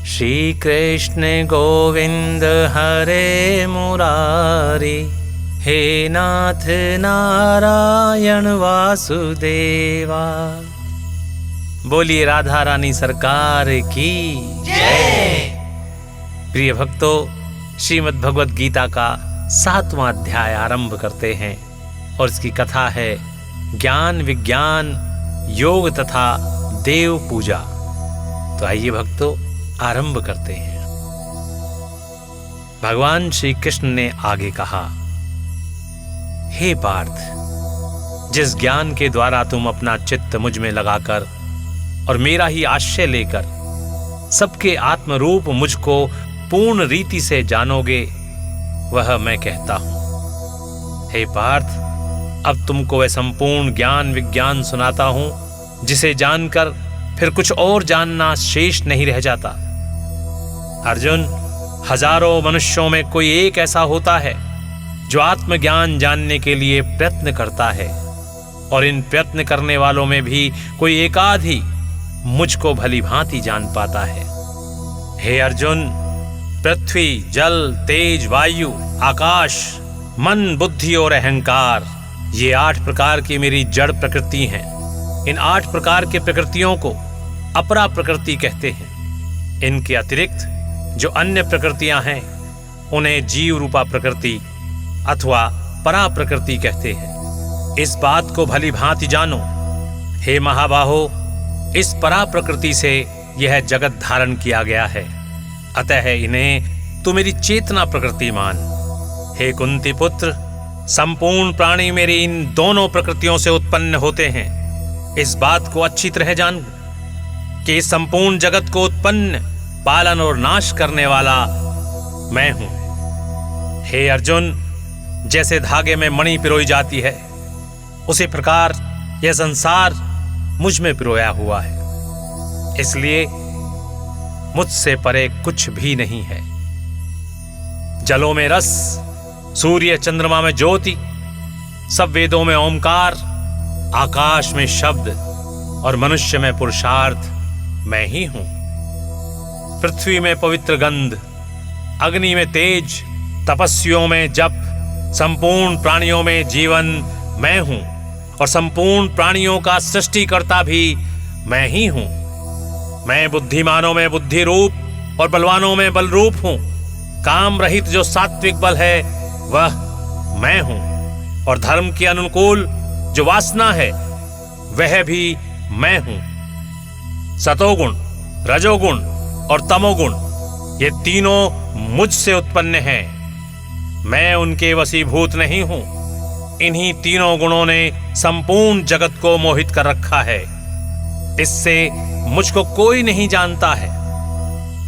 श्री कृष्ण गोविंद हरे मुरारी, हे नाथ नारायण वासुदेवा। बोलिए राधा रानी सरकार की जय। प्रिय भक्तों, श्रीमद् भगवद गीता का 7वां अध्याय आरंभ करते हैं और इसकी कथा है ज्ञान विज्ञान योग तथा देव पूजा। तो आइए भक्तों आरंभ करते हैं। भगवान श्री कृष्ण ने आगे कहा, हे पार्थ, जिस ज्ञान के द्वारा तुम अपना चित्त मुझ में लगाकर और मेरा ही आश्रय लेकर सबके आत्मरूप मुझको पूर्ण रीति से जानोगे, वह मैं कहता हूं। हे पार्थ, अब तुमको वह संपूर्ण ज्ञान विज्ञान सुनाता हूं जिसे जानकर फिर कुछ और जानना शेष नहीं रह जाता। अर्जुन, हजारों मनुष्यों में कोई एक ऐसा होता है जो आत्मज्ञान जानने के लिए प्रयत्न करता है, और इन प्रयत्न करने वालों में भी कोई एकाध ही मुझको भली भांति जान पाता है। हे अर्जुन, पृथ्वी, जल, तेज, वायु, आकाश, मन, बुद्धि और अहंकार, ये 8 प्रकार की मेरी जड़ प्रकृति हैं। इन 8 प्रकार के प्रकृतियों को अपरा प्रकृति कहते हैं। इनके अतिरिक्त जो अन्य प्रकृतियां हैं उन्हें जीव रूपा प्रकृति अथवा परा प्रकृति कहते हैं। इस बात को भली भांति जानो। हे महाबाहो, इस परा प्रकृति से यह जगत धारण किया गया है, अतः इन्हें तू मेरी चेतना प्रकृति मान। हे कुंती पुत्र, संपूर्ण प्राणी मेरी इन दोनों प्रकृतियों से उत्पन्न होते हैं। इस बात को अच्छी तरह जान कि इस संपूर्ण जगत को उत्पन्न, पालन और नाश करने वाला मैं हूं। हे अर्जुन, जैसे धागे में मणि पिरोई जाती है, उसी प्रकार यह संसार मुझ में पिरोया हुआ है, इसलिए मुझसे परे कुछ भी नहीं है। जलों में रस, सूर्य चंद्रमा में ज्योति, सब वेदों में ओंकार, आकाश में शब्द और मनुष्य में पुरुषार्थ मैं ही हूं। पृथ्वी में पवित्र गंध, अग्नि में तेज, तपस्वियों में जप, संपूर्ण प्राणियों में जीवन मैं हूं, और संपूर्ण प्राणियों का सृष्टिकर्ता भी मैं ही हूं। मैं बुद्धिमानों में बुद्धि रूप और बलवानों में बल रूप हूं। काम रहित जो सात्विक बल है वह मैं हूं, और धर्म के अनुकूल जो वासना है वह भी मैं हूं। सतोगुण, रजोगुण और तमोगुण, ये तीनों मुझसे उत्पन्न हैं। मैं उनके वशीभूत नहीं हूं। इन्हीं तीनों गुणों ने संपूर्ण जगत को मोहित कर रखा है। इससे मुझको कोई नहीं जानता है।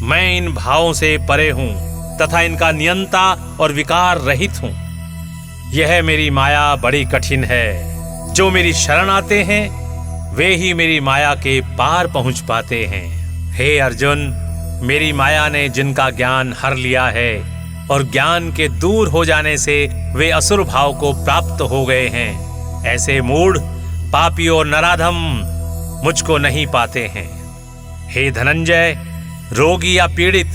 मैं इन भावों से परे हूं तथा इनका नियंता और विकार रहित हूं। यह मेरी माया बड़ी कठिन है। जो मेरी शरण आते हैं वे ही मेरी माया के पार पहुंच पाते हैं। हे अर्जुन, मेरी माया ने जिनका ज्ञान हर लिया है और ज्ञान के दूर हो जाने से वे असुर भाव को प्राप्त हो गए हैं, ऐसे मूढ़, पापी और नराधम मुझको नहीं पाते हैं। हे धनंजय, रोगी या पीड़ित,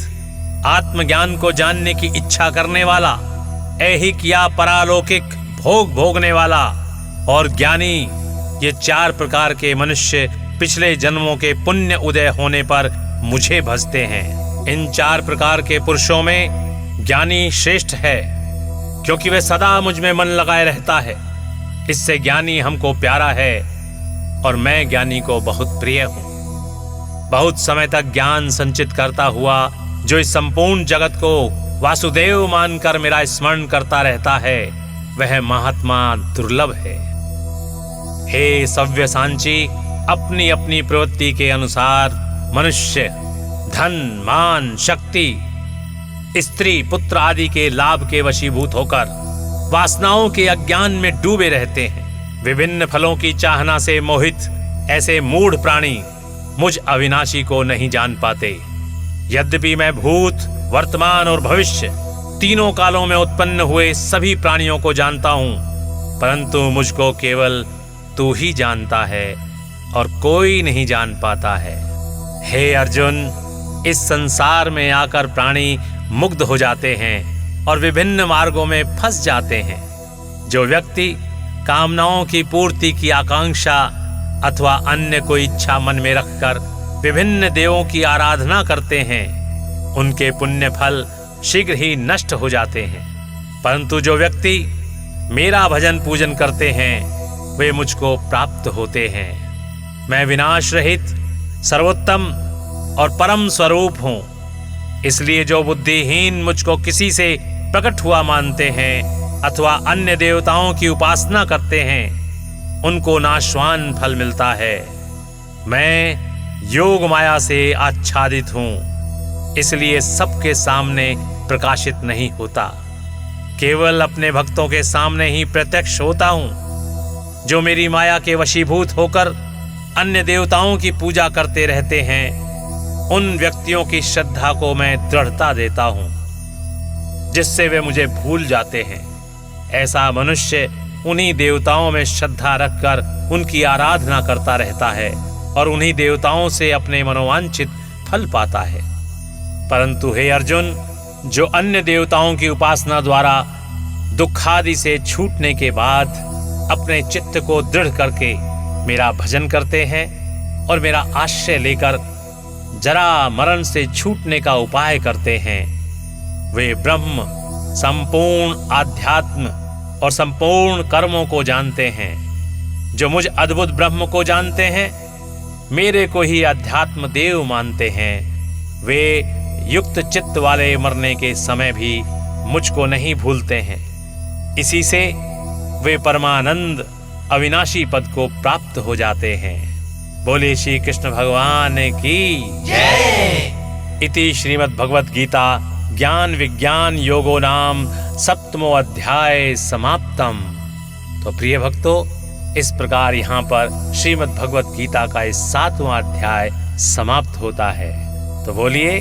आत्मज्ञान को जानने की इच्छा करने वाला, ऐहिक या परालौकिक भोग भोगने वाला और ज्ञानी, ये 4 प्रकार के मनुष्य पिछले जन्मों के पुण्य उदय होने पर मुझे भजते हैं। इन 4 प्रकार के पुरुषों में ज्ञानी श्रेष्ठ है, क्योंकि वह सदा मुझ में मन लगाए रहता है। इससे ज्ञानी हमको प्यारा है और मैं ज्ञानी को बहुत प्रिय हूं। बहुत समय तक ज्ञान संचित करता हुआ जो इस संपूर्ण जगत को वासुदेव मानकर मेरा स्मरण करता रहता है, वह महात्मा दुर्लभ है। हे सव्यसांची, अपनी अपनी प्रवृत्ति के अनुसार मनुष्य धन, मान, शक्ति, स्त्री, पुत्र आदि के लाभ के वशीभूत होकर वासनाओं के अज्ञान में डूबे रहते हैं। विभिन्न फलों की चाहना से मोहित ऐसे मूढ़ प्राणी मुझ अविनाशी को नहीं जान पाते। यद्यपि मैं भूत, वर्तमान और भविष्य तीनों कालों में उत्पन्न हुए सभी प्राणियों को जानता हूं, परंतु मुझको केवल तू ही जानता है और कोई नहीं जान पाता है। हे अर्जुन, इस संसार में आकर प्राणी मुग्ध हो जाते हैं और विभिन्न मार्गों में फंस जाते हैं। जो व्यक्ति कामनाओं की पूर्ति की आकांक्षा अथवा अन्य कोई इच्छा मन में रखकर विभिन्न देवों की आराधना करते हैं, उनके पुण्य फल शीघ्र ही नष्ट हो जाते हैं। परंतु जो व्यक्ति मेरा भजन पूजन करते हैं वे मुझको प्राप्त होते हैं। मैं विनाश रहित, सर्वोत्तम और परम स्वरूप हूँ। इसलिए जो बुद्धिहीन मुझको किसी से प्रकट हुआ मानते हैं अथवा अन्य देवताओं की उपासना करते हैं, उनको नाशवान फल मिलता है। मैं योग माया से आच्छादित हूँ, इसलिए सबके सामने प्रकाशित नहीं होता, केवल अपने भक्तों के सामने ही प्रत्यक्ष होता हूँ। जो मेरी माया के वशीभूत होकर अन्य देवताओं की पूजा करते रहते हैं, उन व्यक्तियों की श्रद्धा को मैं दृढ़ता देता हूँ, जिससे वे मुझे भूल जाते हैं। ऐसा मनुष्य उन्हीं देवताओं में श्रद्धा रखकर उनकी आराधना करता रहता है और उन्हीं देवताओं से अपने मनोवांछित फल पाता है। परंतु हे अर्जुन, जो अन्य देवताओं की उपासना द्वारा दुखादि से छूटने के बाद अपने चित्त को दृढ़ करके मेरा भजन करते हैं और मेरा आश्रय लेकर जरा मरण से छूटने का उपाय करते हैं, वे ब्रह्म, संपूर्ण आध्यात्म और संपूर्ण कर्मों को जानते हैं। जो मुझ अद्भुत ब्रह्म को जानते हैं, मेरे को ही अध्यात्म देव मानते हैं, वे युक्त चित्त वाले मरने के समय भी मुझको नहीं भूलते हैं। इसी से वे परमानंद अविनाशी पद को प्राप्त हो जाते हैं। बोले श्री कृष्ण भगवान की जय। इति श्रीमद् भगवद गीता ज्ञान विज्ञान योगो नाम 7वां अध्याय समाप्तम। तो प्रिय भक्तों, इस प्रकार यहाँ पर श्रीमद् भगवद गीता का इस 7वां अध्याय समाप्त होता है। तो बोलिए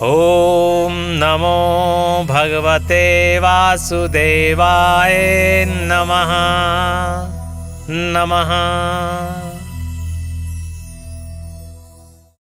ओम नमो भगवते वासुदेवाय नमः नमः।